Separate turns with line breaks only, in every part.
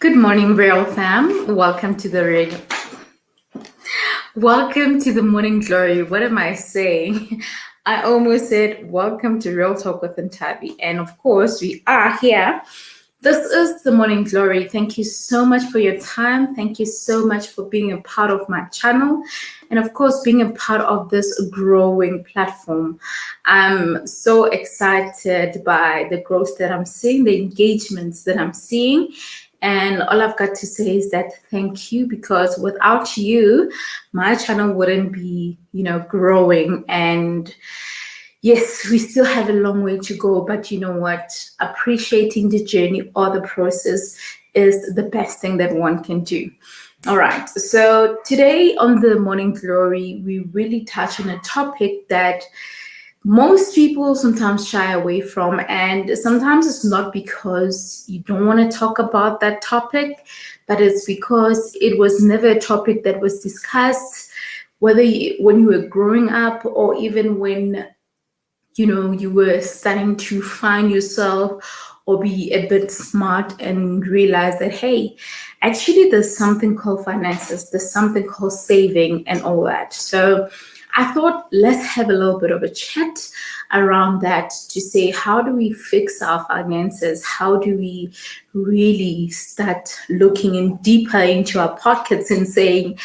Good morning, Real Fam. Welcome to the Morning Glory. What am I saying? I almost said welcome to Real Talk with Ntabi. And of course, we are here. This is the Morning Glory. Thank you so much for your time. Thank you so much for being a part of my channel. And of course, being a part of this growing platform. I'm so excited by the growth that I'm seeing, the engagements that I'm seeing. And all I've got to say is that thank you, because without you, my channel wouldn't be, growing. And yes, we still have a long way to go, but you know what? Appreciating the journey or the process is the best thing that one can do. All right. So today on the Morning Glory, we really touch on a topic that most people sometimes shy away from, and sometimes it's not because you don't want to talk about that topic, but it's because it was never a topic that was discussed, whether when you were growing up or even when you were starting to find yourself or be a bit smart and realize that, hey, actually there's something called finances, there's something called saving and all that. So I thought let's have a little bit of a chat around that to say, how do we fix our finances? How do we really start looking in deeper into our pockets and saying,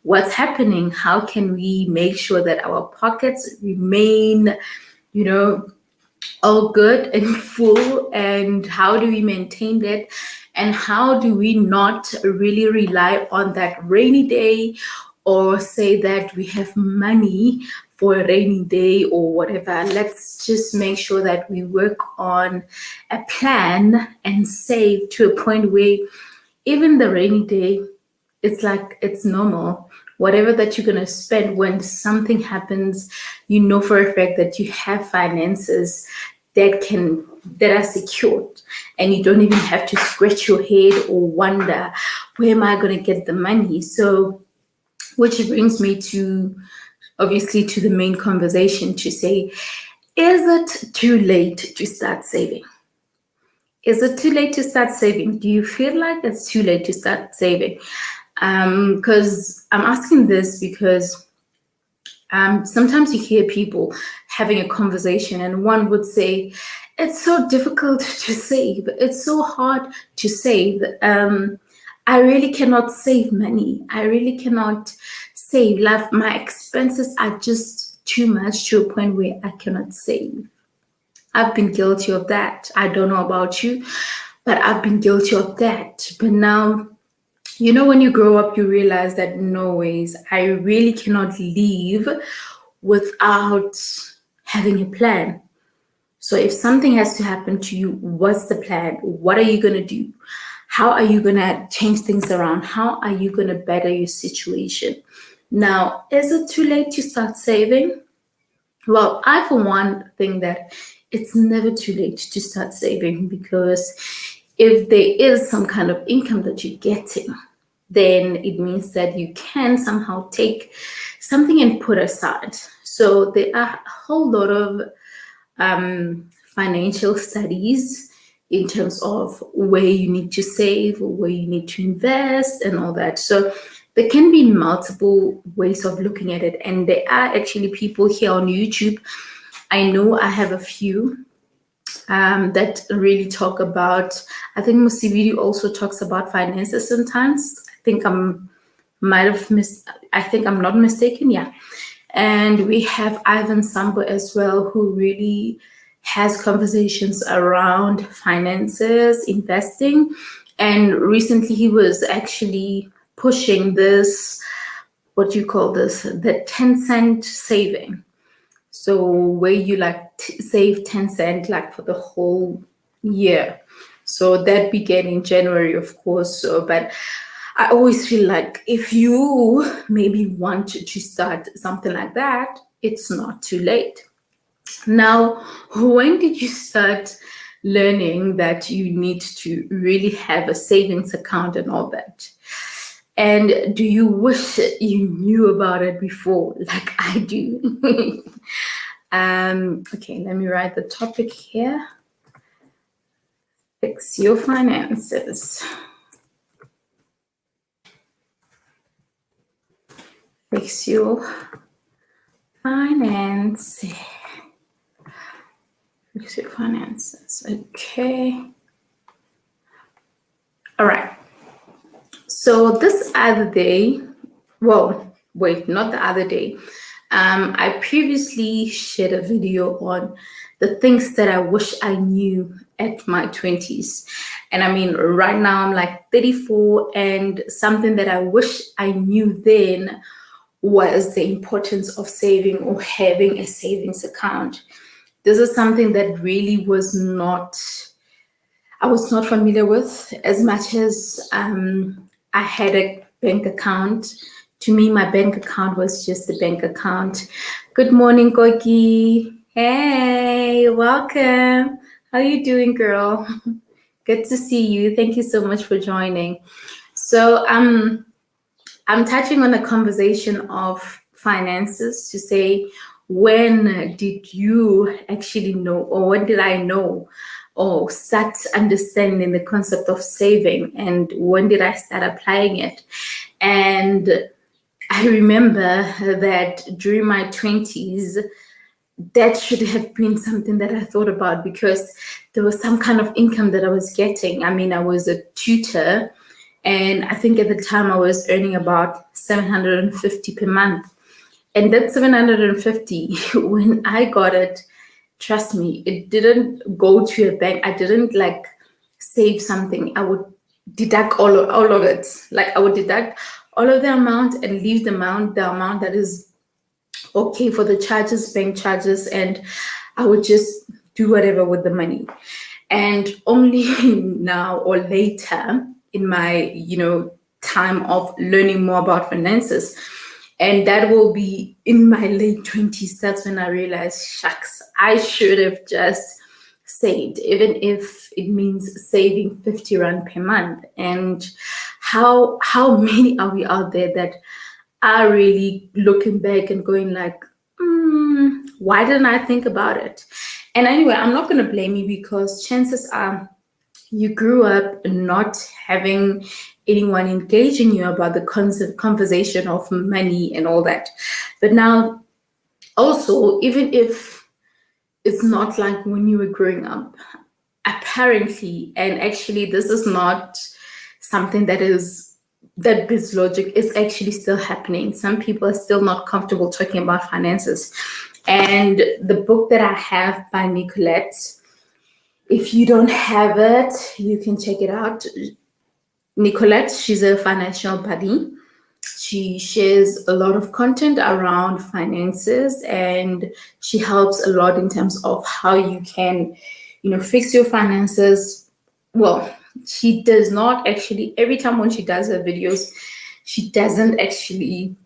what's happening? How can we make sure that our pockets remain, all good and full? And how do we maintain that? And how do we not really rely on that rainy day, or say that we have money for a rainy day or whatever? Let's just make sure that we work on a plan and save to a point where even the rainy day, it's like it's normal. Whatever that you're going to spend when something happens, you know for a fact that you have finances that are secured, and you don't even have to scratch your head or wonder, where am I going to get the money? So, which brings me to, obviously, to the main conversation to say, is it too late to start saving? Is it too late to start saving? Do you feel like it's too late to start saving? Because I'm asking this because sometimes you hear people having a conversation and one would say, it's so difficult to save. It's so hard to save. I really cannot save money. I really cannot save. Like, my expenses are just too much to a point where I cannot save. I've been guilty of that. I don't know about you, but I've been guilty of that. But now, when you grow up, you realize that no ways, I really cannot live without having a plan. So if something has to happen to you, what's the plan? What are you going to do? How are you going to change things around? How are you going to better your situation? Now, is it too late to start saving? Well, I, for one, think that it's never too late to start saving, because if there is some kind of income that you're getting, then it means that you can somehow take something and put aside. So there are a whole lot of financial studies in terms of where you need to save, where you need to invest, and all that. So there can be multiple ways of looking at it. And there are actually people here on YouTube. I know I have a few that really talk about, I think Musibidi also talks about finances sometimes. I think I'm not mistaken. Yeah. And we have Ivan Sambo as well, who really has conversations around finances, investing. And recently he was actually pushing this, what do you call this? The 10-cent saving. So where you save 10 cents like for the whole year. So that began in January, of course. So, but I always feel like if you maybe want to start something like that, it's not too late. Now, when did you start learning that you need to really have a savings account and all that? And do you wish you knew about it before, like I do? Okay, let me write the topic here. Fix your finances. fix your finance. Fix your finances. Okay. All right. So this other day, well, wait, not the other day. I previously shared a video on the things that I wish I knew at my 20s. And I mean, right now I'm like 34, and something that I wish I knew then was the importance of saving or having a savings account. This is something that really I was not familiar with as much as I had a bank account. To me, my bank account was just a bank account. Good morning, Koki. Hey, welcome. How you doing, girl? Good to see you. Thank you so much for joining. So I'm touching on a conversation of finances to say, when did you actually know, or when did I know or start understanding the concept of saving, and when did I start applying it? And I remember that during my 20s, that should have been something that I thought about, because there was some kind of income that I was getting. I mean, I was a tutor, and I think at the time I was earning about 750 per month. And that 750, when I got it, trust me, it didn't go to a bank. I didn't like save something. I would deduct all of it. Like I would deduct all of the amount and leave the amount that is okay for the charges, bank charges, and I would just do whatever with the money. And only now or later in my, time of learning more about finances, and that will be in my late 20s, that's when I realized, shucks, I should have just saved, even if it means saving 50 rand per month. And how many are we out there that are really looking back and going like, why didn't I think about it? And anyway, I'm not going to blame you, because chances are you grew up not having anyone engaging you about the conversation of money and all that. But now, also, even if it's not like when you were growing up, apparently, and actually, this is not something that biz logic is actually still happening. Some people are still not comfortable talking about finances. And the book that I have by Nicolette, if you don't have it, you can check it out. Nicolette, she's a financial buddy. She shares a lot of content around finances, and she helps a lot in terms of how you can, fix your finances. Well, she does not actually, every time when she does her videos, she doesn't actually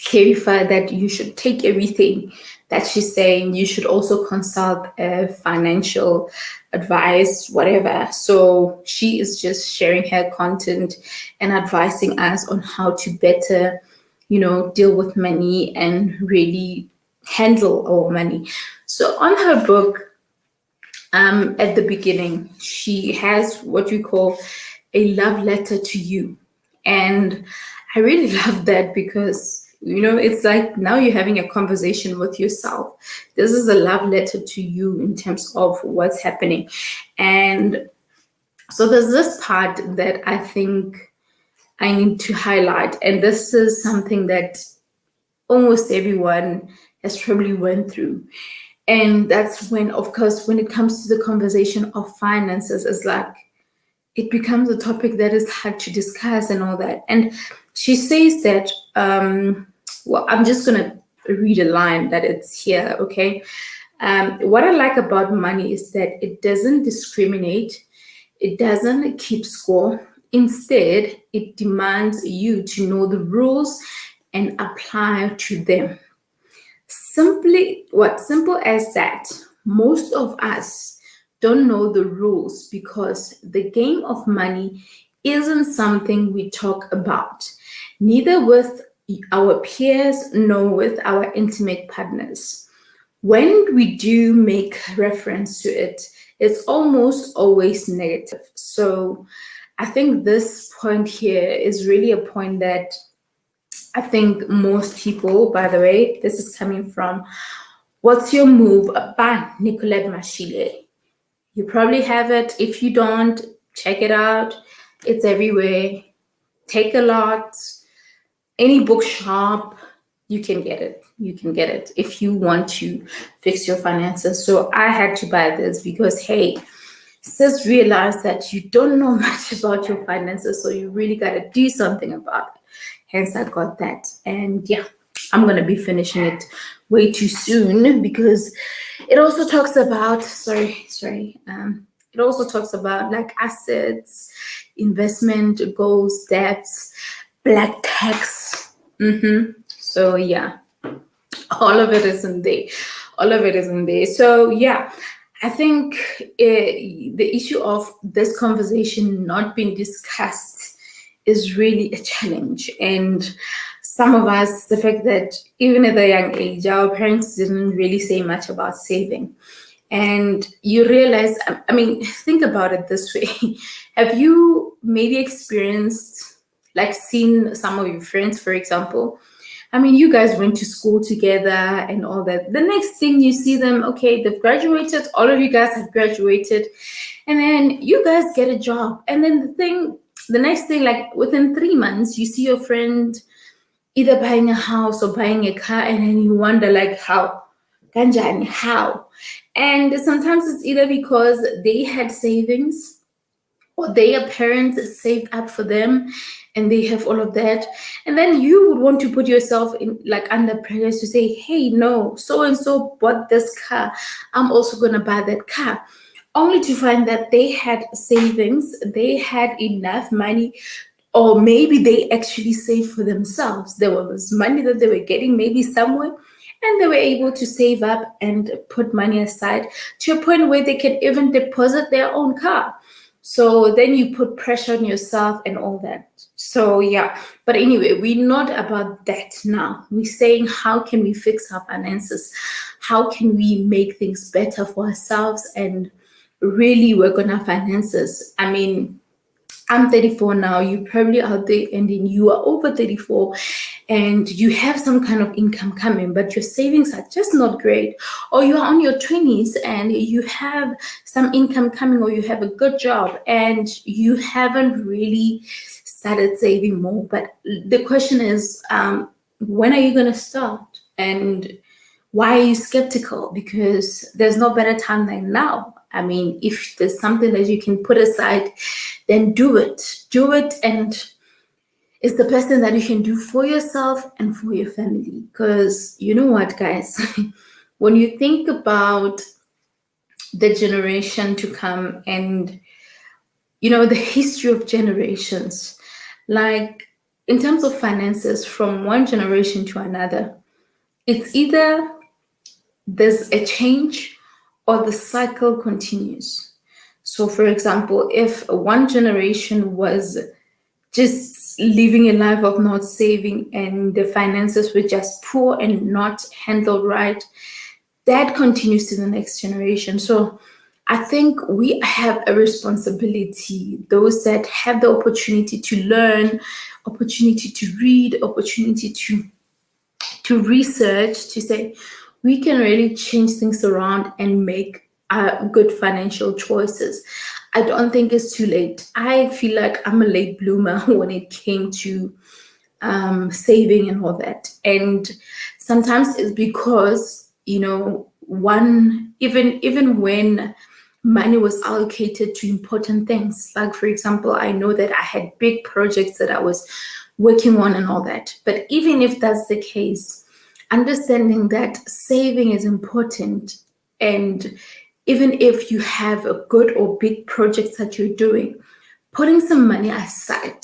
clarify that you should take everything that she's saying. You should also consult a financial advice, whatever. So she is just sharing her content and advising us on how to better, deal with money and really handle our money. So on her book, at the beginning, she has what we call a love letter to you. And I really love that, because it's like now you're having a conversation with yourself. This is a love letter to you in terms of what's happening. And so there's this part that I think I need to highlight. And this is something that almost everyone has probably went through. And that's when, of course, when it comes to the conversation of finances, it's like it becomes a topic that is hard to discuss and all that. And she says that, well, I'm just going to read a line that it's here, okay? What I like about money is that it doesn't discriminate, it doesn't keep score. Instead, it demands you to know the rules and apply to them. Simple as that. Most of us don't know the rules because the game of money isn't something we talk about, neither with our peers nor with our intimate partners. When we do make reference to it, it's almost always negative. So I think this point here is really a point that I think most people, by the way, this is coming from What's Your Move by Nicolette Mashile. You probably have it. If you don't, check it out. It's everywhere. Take a lot. Any bookshop, you can get it. You can get it if you want to fix your finances. So I had to buy this because, hey, sis realized that you don't know much about your finances, so you really got to do something about it. Hence, I got that. And yeah, I'm going to be finishing it way too soon because it also talks about, it also talks about like assets, investment goals, debts, black tax. So yeah, all of it is in there. All of it is in there. So yeah, I think the issue of this conversation not being discussed is really a challenge. And some of us, the fact that even at a young age, our parents didn't really say much about saving. And you realize, I mean, think about it this way. Have you maybe experienced, like, seen some of your friends, for example? I mean, you guys went to school together and all that. The next thing you see them, okay, they've graduated, all of you guys have graduated, and then you guys get a job. And then the next thing, like within 3 months, you see your friend either buying a house or buying a car, and then you wonder, like, how? Kanjani, how? And sometimes it's either because they had savings or their parents saved up for them and they have all of that. And then you would want to put yourself in like under pressure to say, hey, no, so and so bought this car. I'm also going to buy that car. Only to find that they had savings, they had enough money, or maybe they actually saved for themselves. There was money that they were getting maybe somewhere, and they were able to save up and put money aside to a point where they can even deposit their own car. So then you put pressure on yourself and all that. So yeah, but anyway, we're not about that now. We're saying, how can we fix our finances? How can we make things better for ourselves and really work on our finances? I mean, I'm 34 now, you probably out there and then you are over 34 and you have some kind of income coming, but your savings are just not great. Or you are on your 20s and you have some income coming, or you have a good job and you haven't really started saving more. But the question is, when are you going to start? And why are you skeptical? Because there's no better time than now. I mean, if there's something that you can put aside, then do it. Do it, and it's the best thing that you can do for yourself and for your family. Because you know what, guys? When you think about the generation to come and, you know, the history of generations, like in terms of finances from one generation to another, it's either there's a change or the cycle continues. So, for example, if one generation was just living a life of not saving and the finances were just poor and not handled right, that continues to the next generation. So, I think we have a responsibility, those that have the opportunity to learn, opportunity to read, opportunity to research, to say we can really change things around and make good financial choices. I don't think it's too late. I feel like I'm a late bloomer when it came to saving and all that. And sometimes it's because, you know, even when money was allocated to important things, like for example, I know that I had big projects that I was working on and all that. But even if that's the case, understanding that saving is important, and even if you have a good or big projects that you're doing, putting some money aside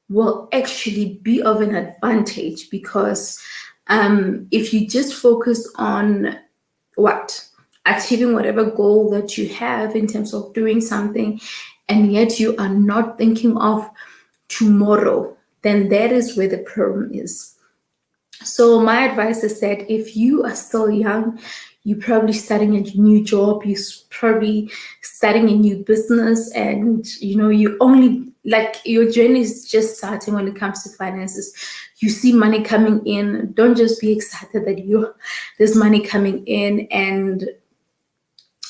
will actually be of an advantage, because if you just focus on achieving whatever goal that you have in terms of doing something, and yet you are not thinking of tomorrow, then that is where the problem is. So my advice is that if you are still young, you're probably starting a new job, you're probably starting a new business, and you know, you only like your journey is just starting when it comes to finances. You see money coming in, don't just be excited that there's money coming in and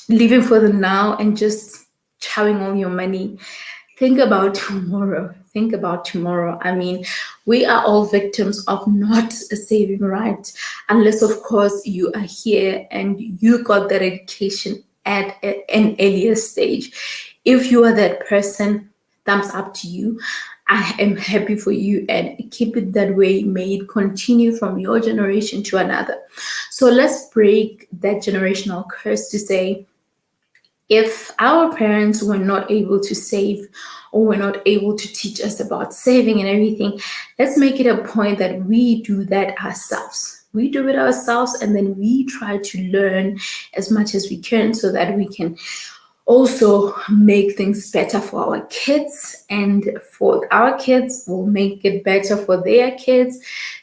living for the now and just chowing all your money. Think about tomorrow. Think about tomorrow. I mean, we are all victims of not saving right, unless, of course, you are here and you got that education at an earlier stage. If you are that person, thumbs up to you. I am happy for you and keep it that way. May it continue from your generation to another. So let's break that generational curse to say, if our parents were not able to save or were not able to teach us about saving and everything, let's make it a point that we do that ourselves. We do it ourselves and then we try to learn as much as we can so that we can also make things better for our kids, and for our kids will make it better for their kids,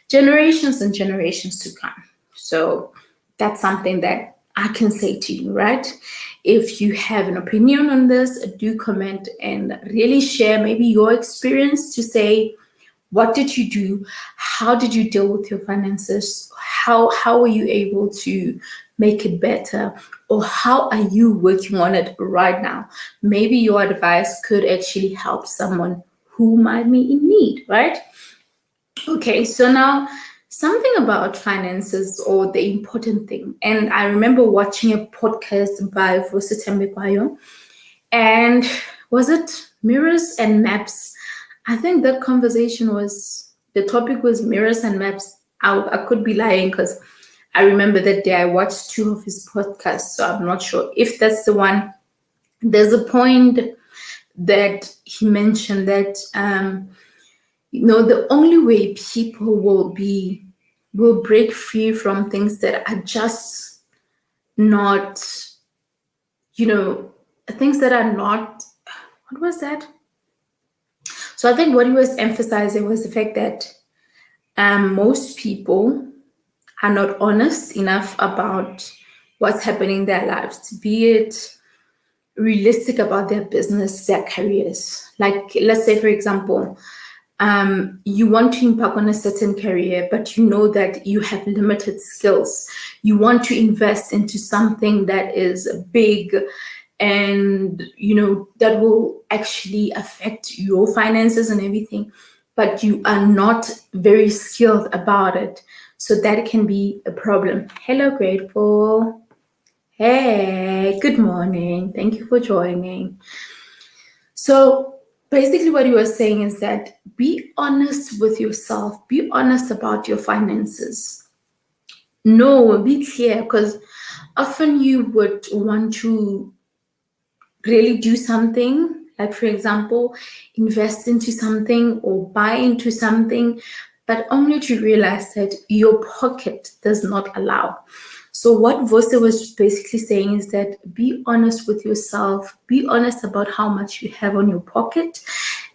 generations and generations to come. So that's something that I can say to you, right? If you have an opinion on this, do comment and really share maybe your experience to say, what did you do? How did you deal with your finances? How were you able to make it better? Or how are you working on it right now? Maybe your advice could actually help someone who might be in need, right? Okay, so now something about finances or the important thing. And I remember watching a podcast by Vositembekwayo, and was it mirrors and maps? I think that conversation was, the topic was mirrors and maps. I could be lying because I remember that day I watched 2 of his podcasts, so I'm not sure if that's the one. There's a point that he mentioned that the only way people will break free from things that are just not, things that are not, what was that? So I think what he was emphasizing was the fact that most people are not honest enough about what's happening in their lives, be it realistic about their business, their careers. Like, let's say, for example, you want to embark on a certain career, but you know that you have limited skills. You want to invest into something that is big and, that will actually affect your finances and everything, but you are not very skilled about it. So that can be a problem. Hello, Grateful. Hey, good morning. Thank you for joining. So basically what you were saying is that be honest with yourself. Be honest about your finances. No, be clear, because often you would want to really do something, like, for example, invest into something or buy into something, but only to realize that your pocket does not allow. So what Vose was basically saying is that be honest with yourself, be honest about how much you have on your pocket.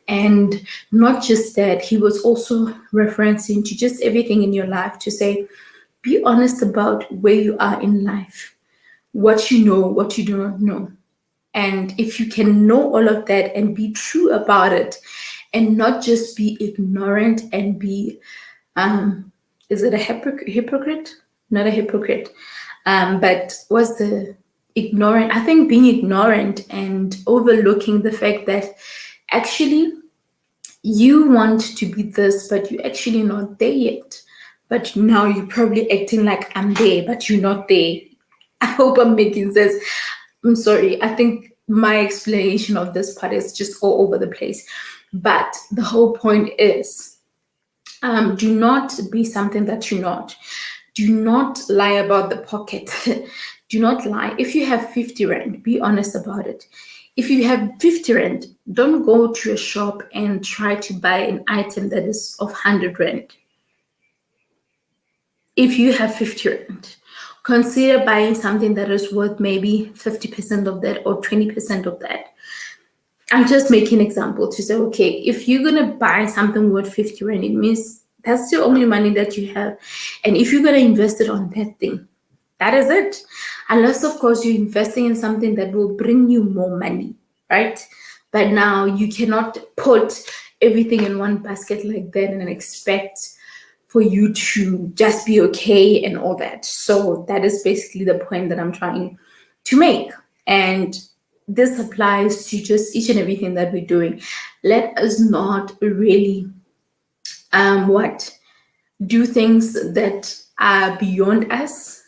And not just that, he was also referencing to just everything in your life to say, be honest about where you are in life, what you know, what you do not know. And if you can know all of that and be true about it and not just be ignorant and be, is it a hypocrite? Not a hypocrite. But was the ignorant, I think being ignorant and overlooking the fact that actually you want to be this, but you're actually not there yet. But now you're probably acting like I'm there, but you're not there. I hope I'm making sense. I'm sorry. I think my explanation of this part is just all over the place. But the whole point is, do not be something that you're not. Do not lie about the pocket. Do not lie. If you have 50 rand, be honest about it. If you have 50 rand, don't go to a shop and try to buy an item that is of 100 rand. If you have 50 rand, consider buying something that is worth maybe 50% of that or 20% of that. I'm just making an example to say, okay, if you're going to buy something worth 50 rand, it means that's the only money that you have. And if you're going to invest it on that thing, that is it. Unless, of course, you're investing in something that will bring you more money, right? But now you cannot put everything in one basket like that and expect for you to just be okay and all that. So that is basically the point that I'm trying to make. And this applies to just each and everything that we're doing. Let us not really what do things that are beyond us,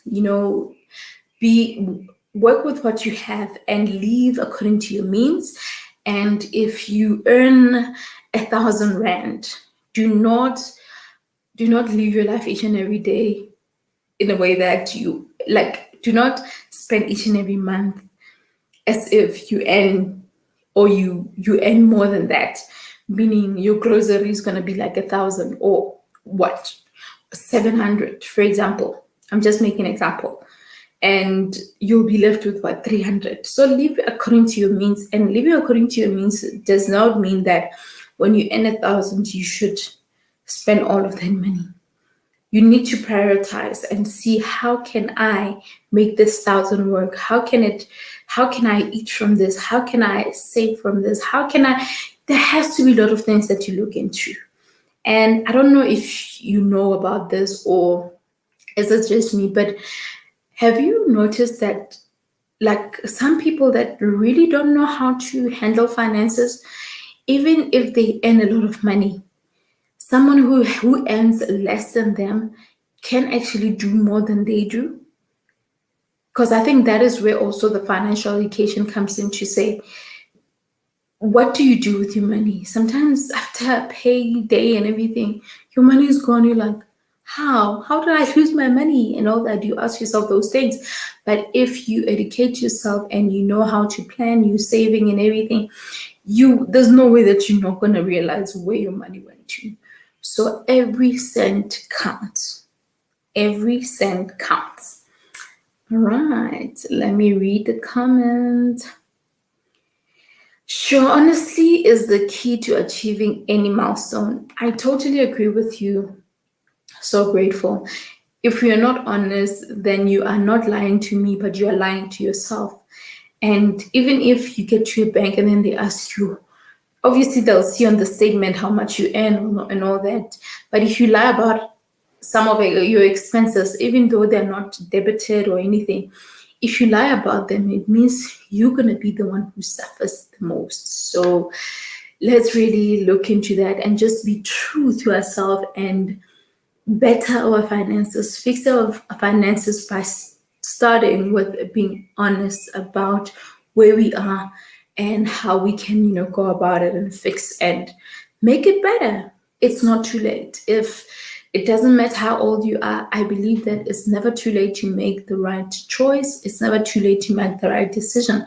be work with what you have and live according to your means. And if you earn 1,000 rand, do not live your life each and every day in a way that you like. Do not spend each and every month as if you earn, or you earn more than that, meaning your grocery is going to be like 1,000 or what, 700, for example. I'm just making an example. And you'll be left with what, 300. So live according to your means. And living according to your means does not mean that when you earn 1,000 you should spend all of that money. You need to prioritize and see, how can I make this 1,000 work? How can I eat from this? How can I save from this? There has to be a lot of things that you look into. And I don't know if you know about this, or is it just me, but have you noticed that like some people that really don't know how to handle finances, even if they earn a lot of money, someone who earns less than them can actually do more than they do? Because I think that is where also the financial education comes in, to say, what do you do with your money? Sometimes after a payday and everything, your money is gone. You're like, how did I lose my money and all that? You ask yourself those things. But if you educate yourself and you know how to plan your saving and everything, there's no way that you're not going to realize where your money went to. So every cent counts. Every cent counts. All right, let me read the comment. Sure, honesty is the key to achieving any milestone. I totally agree with you. So grateful. If you're not honest, then you are not lying to me, but you are lying to yourself. And even if you get to a bank and then they ask you, obviously they'll see on the statement how much you earn and all that. But if you lie about some of your expenses, even though they're not debited or anything, if you lie about them, it means you're going to be the one who suffers the most. So let's really look into that and just be true to ourselves and better our finances, fix our finances by starting with being honest about where we are and how we can, go about it and fix and make it better. It's not too late. If it doesn't matter how old you are, I believe that it's never too late to make the right choice. It's never too late to make the right decision.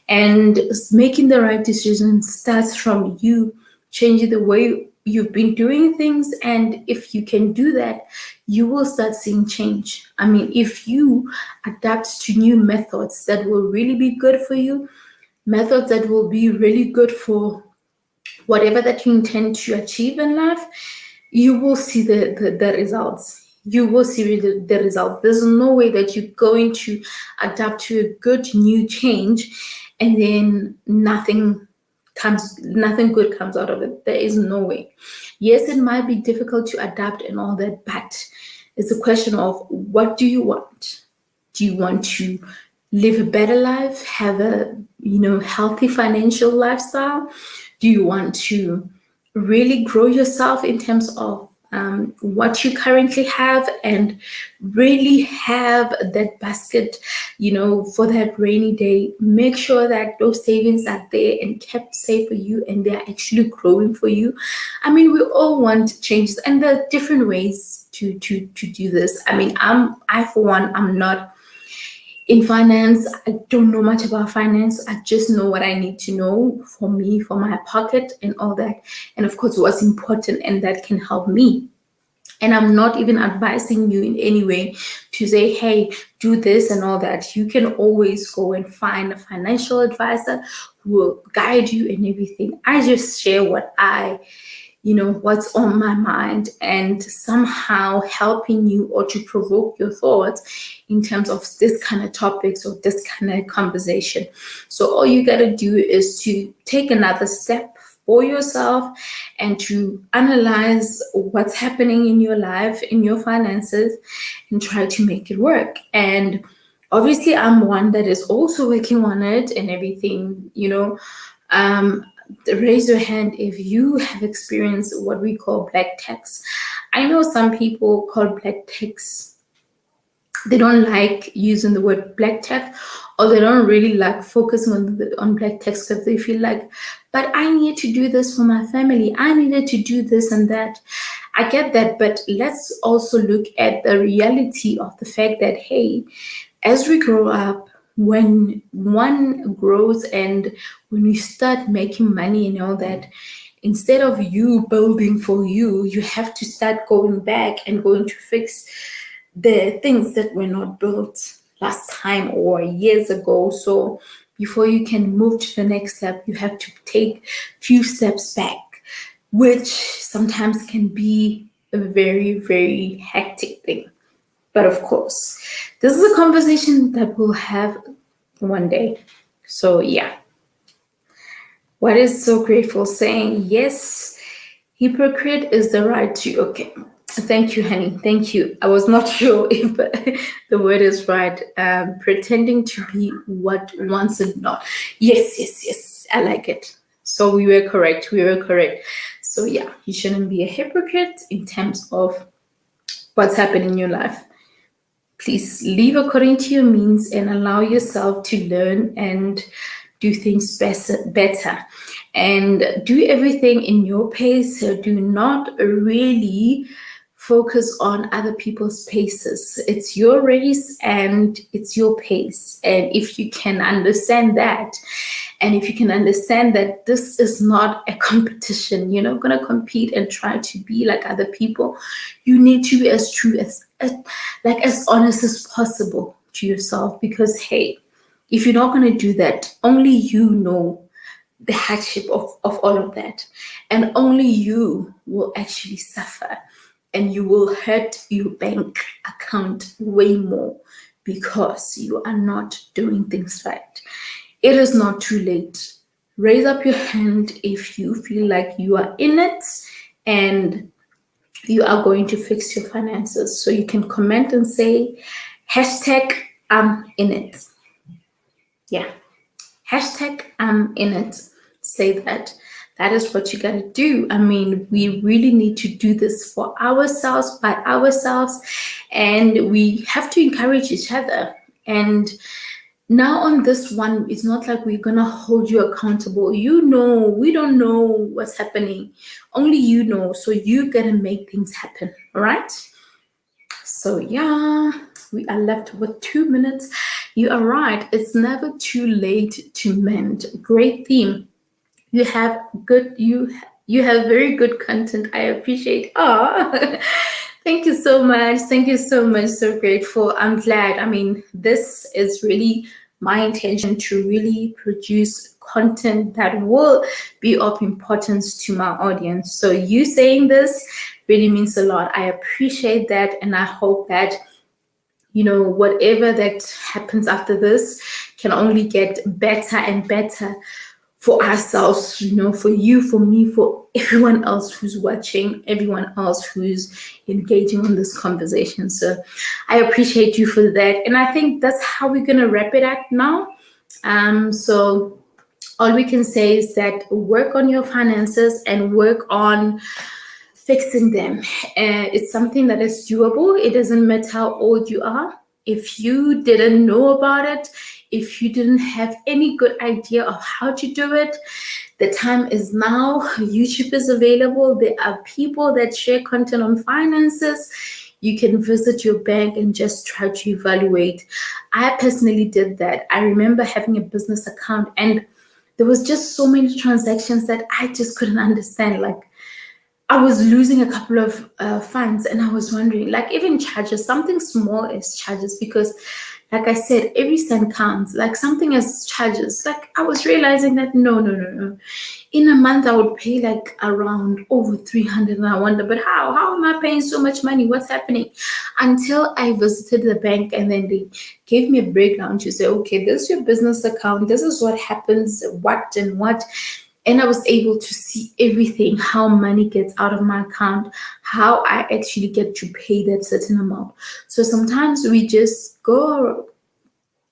And making the right decision starts from you changing the way you've been doing things. And if you can do that, you will start seeing change. I mean, if you adapt to new methods that will really be good for you, methods that will be really good for whatever that you intend to achieve in life, you will see the results. You will see the results. There's no way that you're going to adapt to a good new change and then nothing good comes out of it. There is no way. Yes, it might be difficult to adapt and all that, but it's a question of, what do you want? Do you want to live a better life, have a healthy financial lifestyle? Do you want to really grow yourself in terms of what you currently have, and really have that basket, for that rainy day? Make sure that those savings are there and kept safe for you, and they're actually growing for you. I mean, we all want changes, and there are different ways to do this. I mean, I for one, I'm not in finance. I don't know much about finance. I just know what I need to know for me, for my pocket and all that. And of course, what's important and that can help me. And I'm not even advising you in any way to say, hey, do this and all that. You can always go and find a financial advisor who will guide you and everything. I just share what I what's on my mind, and somehow helping you or to provoke your thoughts in terms of this kind of topics or this kind of conversation. So all you got to do is to take another step for yourself and to analyze what's happening in your life, in your finances, and try to make it work. And obviously, I'm one that is also working on it and everything, raise your hand if you have experienced what we call black tax. I know some people call black tax, they don't like using the word black tax, or they don't really like focusing on black tax because they feel like, but I need to do this for my family, I needed to do this and that. I get that, but let's also look at the reality of the fact that, hey, as we grow up, when one grows and when you start making money and all that, instead of you building for you, you have to start going back and going to fix the things that were not built last time or years ago. So before you can move to the next step, you have to take few steps back, which sometimes can be a very, very hectic thing. But of course, this is a conversation that we'll have one day. So yeah. What is so grateful saying, yes, hypocrite is the right to, okay. Thank you, honey. Thank you. I was not sure if the word is right. Pretending to be what once is not. Yes. I like it. So we were correct. So yeah, you shouldn't be a hypocrite in terms of what's happening in your life. Please live according to your means and allow yourself to learn and do things better. And do everything in your pace. So do not really focus on other people's paces. It's your race and it's your pace. And if you can understand that, and if you can understand that this is not a competition, you're not going to compete and try to be like other people. You need to be as true as honest as possible to yourself, because hey, if you're not going to do that, only you know the hardship of all of that, and only you will actually suffer, and you will hurt your bank account way more because you are not doing things right. It is not too late. Raise up your hand if you feel like you are in it and you are going to fix your finances. So you can comment and say, hashtag I'm in it. Yeah. Hashtag I'm in it. Say that. That is what you got to do. I mean, we really need to do this for ourselves, by ourselves, and we have to encourage each other. And now on this one, it's not like we're going to hold you accountable. We don't know what's happening. Only you know. So you got to make things happen. All right? So yeah, we are left with 2 minutes. You are right. It's never too late to mend. Great theme. You have very good content. I appreciate. Thank you so much. So grateful. I'm glad. I mean, this is really my intention, to really produce content that will be of importance to my audience. So you saying this really means a lot. I appreciate that, and I hope that whatever that happens after this can only get better and better for ourselves, for you, for me, for everyone else who's watching, everyone else who's engaging in this conversation. So I appreciate you for that. And I think that's how we're going to wrap it up now. So all we can say is that work on your finances and work on fixing them. It's something that is doable. It doesn't matter how old you are. If you didn't know about it, if you didn't have any good idea of how to do it, the time is now. YouTube is available. There are people that share content on finances. You can visit your bank and just try to evaluate. I personally did that. I remember having a business account, and there was just so many transactions that I just couldn't understand. Like, I was losing a couple of funds, and I was wondering, like, even charges, something small as charges, because like I said, every cent counts. Like something as charges. Like I was realizing that no. In a month I would pay like around over 300, and I wonder, but how am I paying so much money? What's happening? Until I visited the bank, and then they gave me a breakdown to say, okay, this is your business account, this is what happens, what and what. And I was able to see everything, how money gets out of my account, how I actually get to pay that certain amount. So sometimes we just go,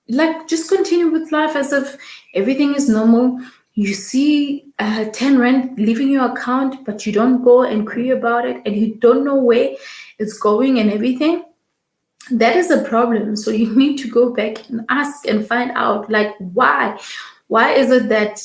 like, just continue with life as if everything is normal. You see 10 rand leaving your account, but you don't go and query about it, and you don't know where it's going and everything. That is a problem. So you need to go back and ask and find out, like, why is it that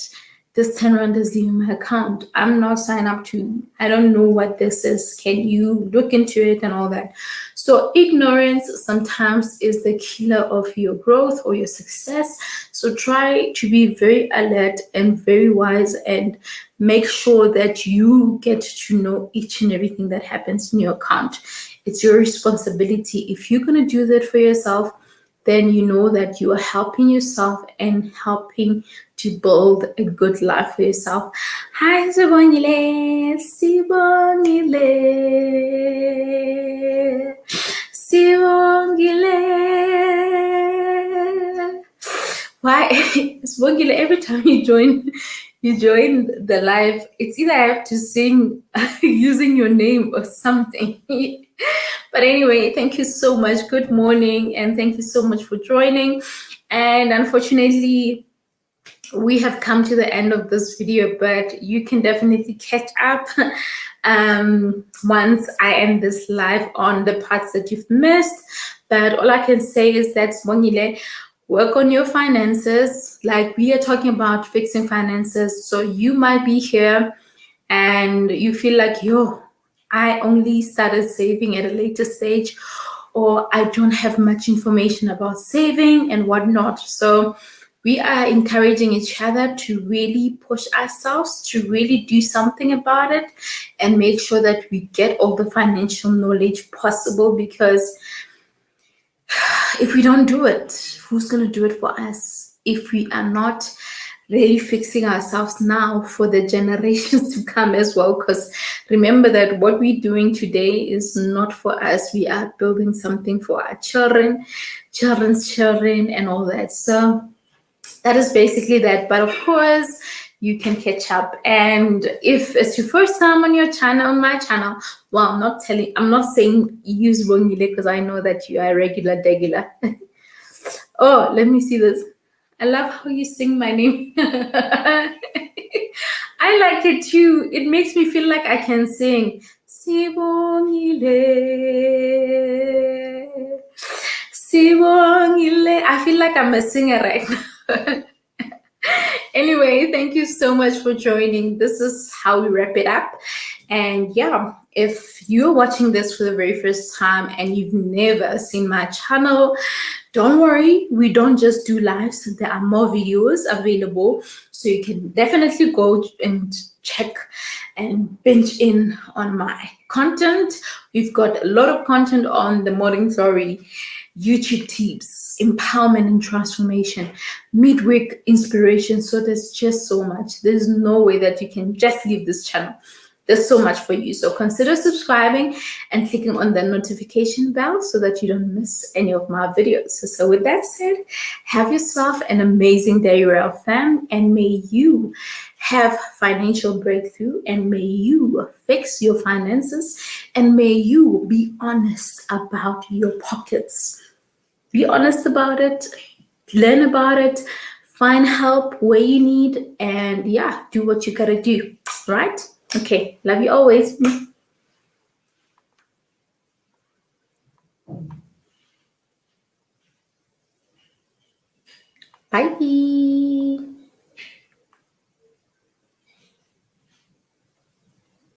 this 10 rand is leaving my account? I'm not signed up to, I don't know what this is. Can you look into it and all that? So ignorance sometimes is the killer of your growth or your success. So try to be very alert and very wise, and make sure that you get to know each and everything that happens in your account. It's your responsibility. If you're going to do that for yourself, then you know that you are helping yourself and helping to build a good life for yourself. Hi, Sibongile. Why, Sibongile, every time you join the live, it's either I have to sing using your name or something. But anyway, thank you so much. Good morning, and thank you so much for joining. And unfortunately, we have come to the end of this video, but you can definitely catch up once I end this live on the parts that you've missed. But all I can say is that Sibongile, work on your finances. Like, we are talking about fixing finances. So you might be here and you feel like, yo, I only started saving at a later stage, or I don't have much information about saving and whatnot. So we are encouraging each other to really push ourselves to really do something about it and make sure that we get all the financial knowledge possible, because if we don't do it, who's going to do it for us? If we are not really fixing ourselves now for the generations to come as well, because remember that what we're doing today is not for us. We are building something for our children, children's children, and all that. So that is basically that. But of course, you can catch up. And if it's your first time on your channel, on my channel, well, I'm not saying use Bongile, because I know that you are regular degular. Oh, let me see this. I love how you sing my name. I like it too. It makes me feel like I can sing. Sibongile. Sibongile. I feel like I'm a singer right now. Anyway, thank you so much for joining. This is how we wrap it up. And yeah, if you're watching this for the very first time and you've never seen my channel, don't worry, we don't just do lives. There are more videos available, so you can definitely go and check and binge in on my content. We've got a lot of content on the Morning Glory, YouTube tips, empowerment and transformation, midweek inspiration. So there's just so much. There's no way that you can just leave this channel. There's so much for you. So consider subscribing and clicking on the notification bell so that you don't miss any of my videos. So with that said, have yourself an amazing day, Real Fam, and may you have financial breakthrough, and may you fix your finances, and may you be honest about your pockets. Be honest about it, learn about it, find help where you need, and yeah, do what you gotta do, right? Okay, love you always. Bye.